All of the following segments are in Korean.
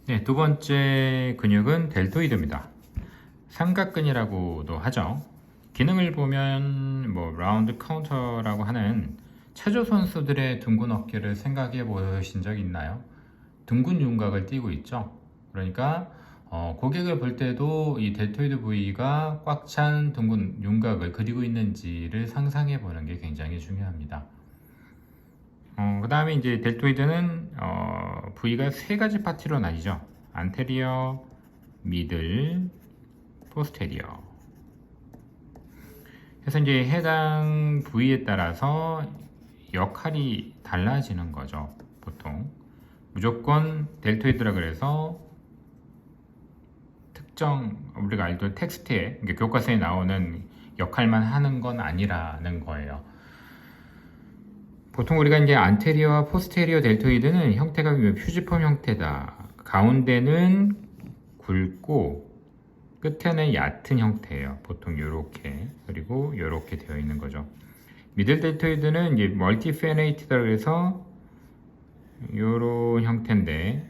네, 두 번째 근육은 델토이드입니다. 삼각근이라고도 하죠. 기능을 보면 라운드 카운터라고 하는 체조 선수들의 둥근 어깨를 생각해 보신 적 있나요? 둥근 윤곽을 띠고 있죠. 그러니까 고객을 볼 때도 이 델토이드 부위가 꽉 찬 둥근 윤곽을 그리고 있는지를 상상해 보는 게 굉장히 중요합니다. 그 다음에 이제 델토이드는 부위가 세 가지 파트로 나뉘죠. 안테리어, 미들, 포스테리어. 그래서 이제 해당 부위에 따라서 역할이 달라지는 거죠. 보통 무조건 델토이드라 그래서 특정 우리가 알던 텍스트에 교과서에 나오는 역할만 하는 건 아니라는 거예요. 보통 우리가 이제 안테리어와 포스테리어 델토이드는 형태가 퓨지폼 형태다. 가운데는 굵고 끝에는 얕은 형태예요. 보통 이렇게 그리고 이렇게 되어 있는 거죠. 미들 델토이드는 이제 멀티페네이트다 그래서 이런 형태인데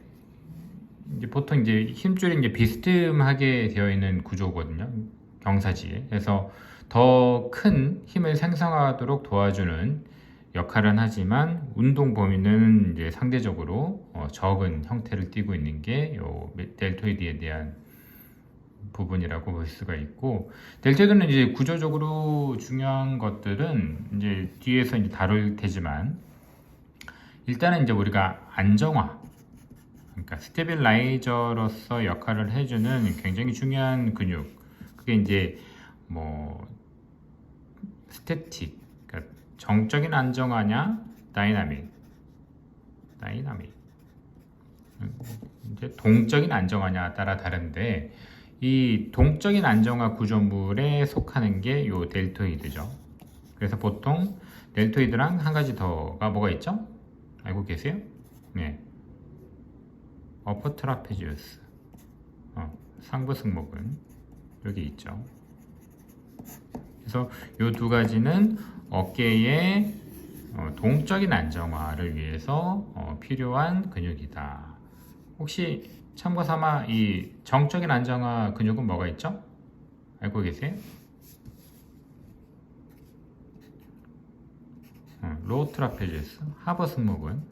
이제 보통 이제 힘줄이 이제 비스듬하게 되어 있는 구조거든요. 경사지에. 그래서 더 큰 힘을 생성하도록 도와주는 역할은 하지만 운동 범위는 이제 상대적으로 적은 형태를 띠고 있는 게 요 델토이드에 대한 부분이라고 볼 수가 있고, 델토이드는 이제 구조적으로 중요한 것들은 이제 뒤에서 이제 다룰 테지만, 일단은 이제 우리가 안정화, 그러니까 스테빌라이저로서 역할을 해주는 굉장히 중요한 근육, 그게 이제 스태틱, 그러니까 정적인 안정화냐 다이나믹 이제 동적인 안정화냐 따라 다른데, 이 동적인 안정화 구조물에 속하는 게 요 델토이드죠. 그래서 보통 델토이드랑 한 가지 더가 뭐가 있죠? 알고 계세요? 네, 어퍼 트라페지우스, 상부 승모근 여기 있죠. 그래서 요 두 가지는 어깨의 동적인 안정화를 위해서 필요한 근육이다. 혹시 참고 삼아 이 정적인 안정화 근육은 뭐가 있죠? 알고 계세요? 로우 트라페지우스, 하부 승모근,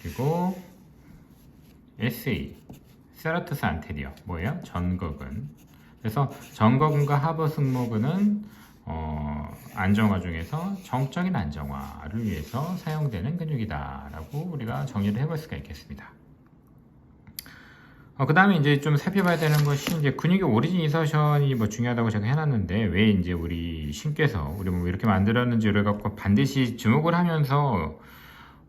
그리고 SA, 세라투스 안테리어, 뭐예요? 전거근. 그래서 전거근과 하부 승모근은 안정화 중에서 정적인 안정화를 위해서 사용되는 근육이다 라고 우리가 정리를 해볼 수가 있겠습니다. 그 다음에 이제 좀 살펴봐야 되는 것이 이제 근육의 오리진 인서션이 중요하다고 제가 해놨는데, 왜 이제 우리 신께서 우리 이렇게 만들었는지를 갖고 반드시 주목을 하면서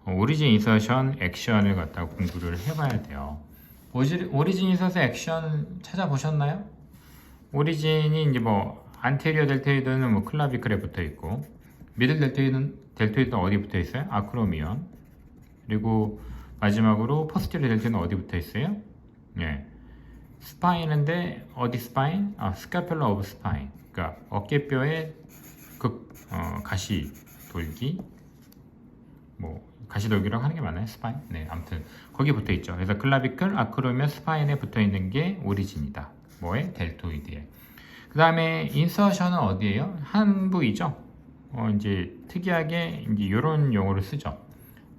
오리진 인서션 액션을 갖다가 공부를 해봐야 돼요. 오리진 인서션 액션 찾아보셨나요? 오리진이 이제 안테리어 델토이드는 클라비클에 붙어 있고, 미들 델토이드는 어디 붙어 있어요? 아크로미온. 그리고 마지막으로 포스티리어 델토이드는 어디 붙어 있어요? 예, 스파인인데 어디 스파인? 스카펠라 오브 스파인. 그러니까 어깨뼈의 가시 돌기, 가시 돌기라고 하는 게 맞나요? 스파인? 네, 아무튼 거기 붙어 있죠. 그래서 클라비클, 아크로미온, 스파인에 붙어 있는 게 오리진이다. 뭐에? 델토이드에. 그 다음에 인서션은 어디예요? 한 부위죠. 이제 특이하게 이제 이런 용어를 쓰죠.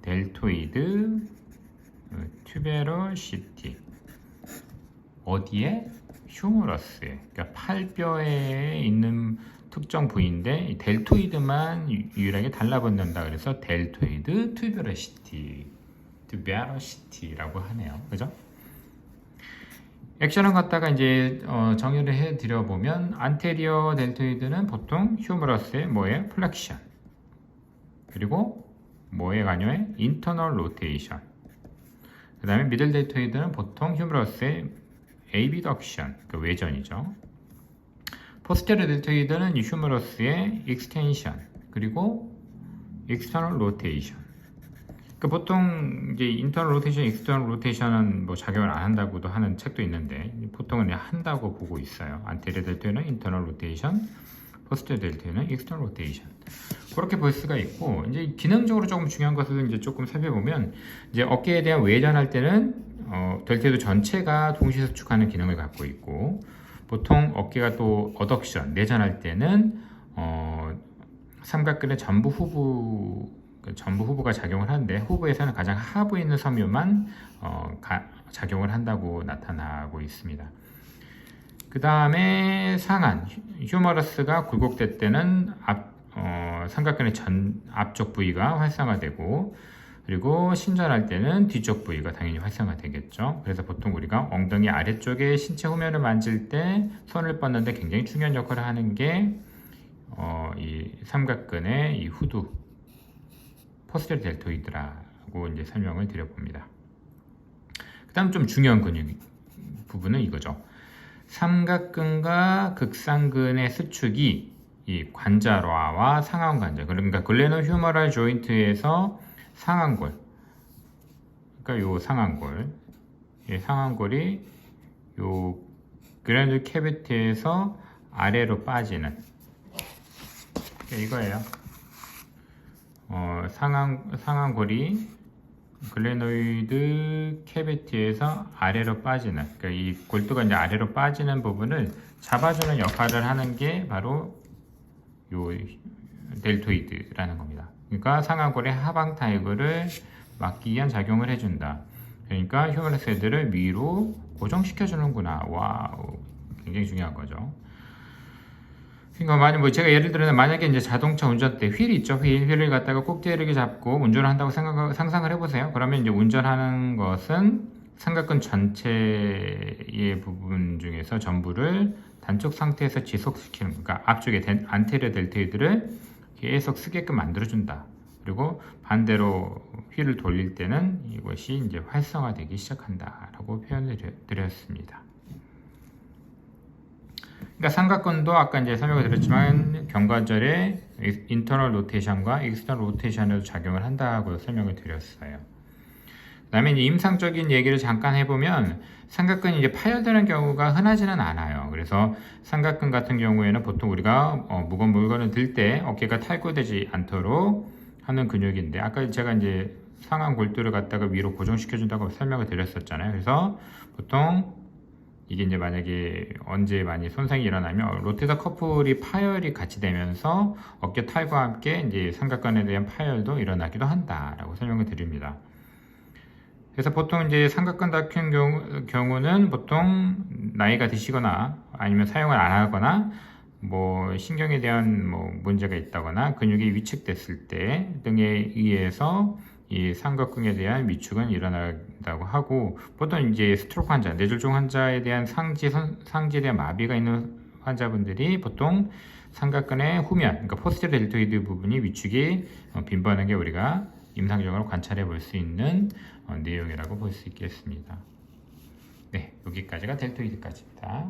델토이드 튜베로시티. 어디에? 휴머러스에. 그러니까 팔뼈에 있는 특정 부위인데 델토이드만 유일하게 달라붙는다. 그래서 델토이드 튜베로시티라고 하네요. 그죠? 액션을 갖다가 이제 정의를 해드려 보면, 안테리어 델토이드는 보통 휴머러스의 뭐에? 플렉션. 그리고 뭐에 관여해? 인터널 로테이션. 그 다음에 미들 델토이드는 보통 휴머러스의 에이비덕션, 그 외전이죠. 포스테리어 델토이드는 이 휴머러스의 익스텐션, 그리고 익스터널 로테이션. 보통 이제 인터널 로테이션, 익스터널 로테이션은 작용을 안 한다고도 하는 책도 있는데, 보통은 한다고 보고 있어요. 안테리어 델토이드는 인터널 로테이션, 포스테리어 델토이드는 익스터널 로테이션. 그렇게 볼 수가 있고, 이제 기능적으로 조금 중요한 것을 이제 조금 살펴보면, 이제 어깨에 대한 외전할 때는 델토이드 전체가 동시 수축하는 기능을 갖고 있고, 보통 어깨가 또 어덕션 내전할 때는 삼각근의 전부 후부가 작용을 하는데, 후부에서는 가장 하부에 있는 섬유만 작용을 한다고 나타나고 있습니다. 그 다음에 상안, 휴머러스가 굴곡될 때는 삼각근의 앞쪽 부위가 활성화되고, 그리고 신전할 때는 뒤쪽 부위가 당연히 활성화되겠죠. 그래서 보통 우리가 엉덩이 아래쪽에 신체 후면을 만질 때 손을 뻗는데 굉장히 중요한 역할을 하는 게 이 삼각근의 이 후두 포스테리어 델토이드라고 이제 설명을 드려봅니다. 그 다음 좀 중요한 근육 부분은 이거죠. 삼각근과 극상근의 수축이 이 관자로와 상완 관절, 그러니까 글레노 휴머럴 조인트에서 상완골, 그러니까 요 상완골, 이 상완골이 요 그래놀 캐비티에서 아래로 빠지는 이거예요. 상완골이 글레노이드 캐비티에서 아래로 빠지는, 그러니까 이 골두가 이제 아래로 빠지는 부분을 잡아주는 역할을 하는 게 바로 요 델토이드라는 겁니다. 그러니까 상완골의 하방 타입을 막기 위한 작용을 해준다. 그러니까 휴머러스 헤드를 위로 고정시켜주는구나. 와우, 굉장히 중요한 거죠. 그러니까 제가 예를 들어서 만약에 이제 자동차 운전 때 휠이 있죠. 휠을 갖다가 꼭지에 이렇게 잡고 운전을 한다고 상상을 해보세요. 그러면 이제 운전하는 것은 삼각근 전체의 부분 중에서 전부를 단축 상태에서 지속시키는, 그러니까 앞쪽에 안테리어 델토이드를 계속 쓰게끔 만들어준다. 그리고 반대로 휠을 돌릴 때는 이것이 이제 활성화되기 시작한다라고 표현을 드렸습니다. 그러니까 삼각근도 아까 이제 설명을 드렸지만 경관절의 인터널 로테이션과 익스터널 로테이션에도 작용을 한다고 설명을 드렸어요. 그다음에 이제 임상적인 얘기를 잠깐 해보면 삼각근이 이제 파열되는 경우가 흔하지는 않아요. 그래서 삼각근 같은 경우에는 보통 우리가 무거운 물건을 들 때 어깨가 탈구되지 않도록 하는 근육인데, 아까 제가 이제 상완 골두를 갖다가 위로 고정시켜준다고 설명을 드렸었잖아요. 그래서 보통 이게 이제 만약에 언제 많이 손상이 일어나면 로테이터 커플이 파열이 같이 되면서 어깨 탈과 함께 이제 삼각근에 대한 파열도 일어나기도 한다라고 설명을 드립니다. 그래서 보통 이제 삼각근 같은 경우는 보통 나이가 드시거나 아니면 사용을 안 하거나 뭐 신경에 대한 뭐 문제가 있다거나 근육이 위축됐을 때 등에 의해서 이 삼각근에 대한 위축은 일어난다고 하고, 보통 이제 스트로크 환자, 뇌졸중 환자에 대한 상지에 대한 마비가 있는 환자분들이 보통 삼각근의 후면, 그러니까 포스테리어 델토이드 부분이 위축이 빈번한 게 우리가 임상적으로 관찰해 볼 수 있는 내용이라고 볼 수 있겠습니다. 네, 여기까지가 델토이드까지입니다.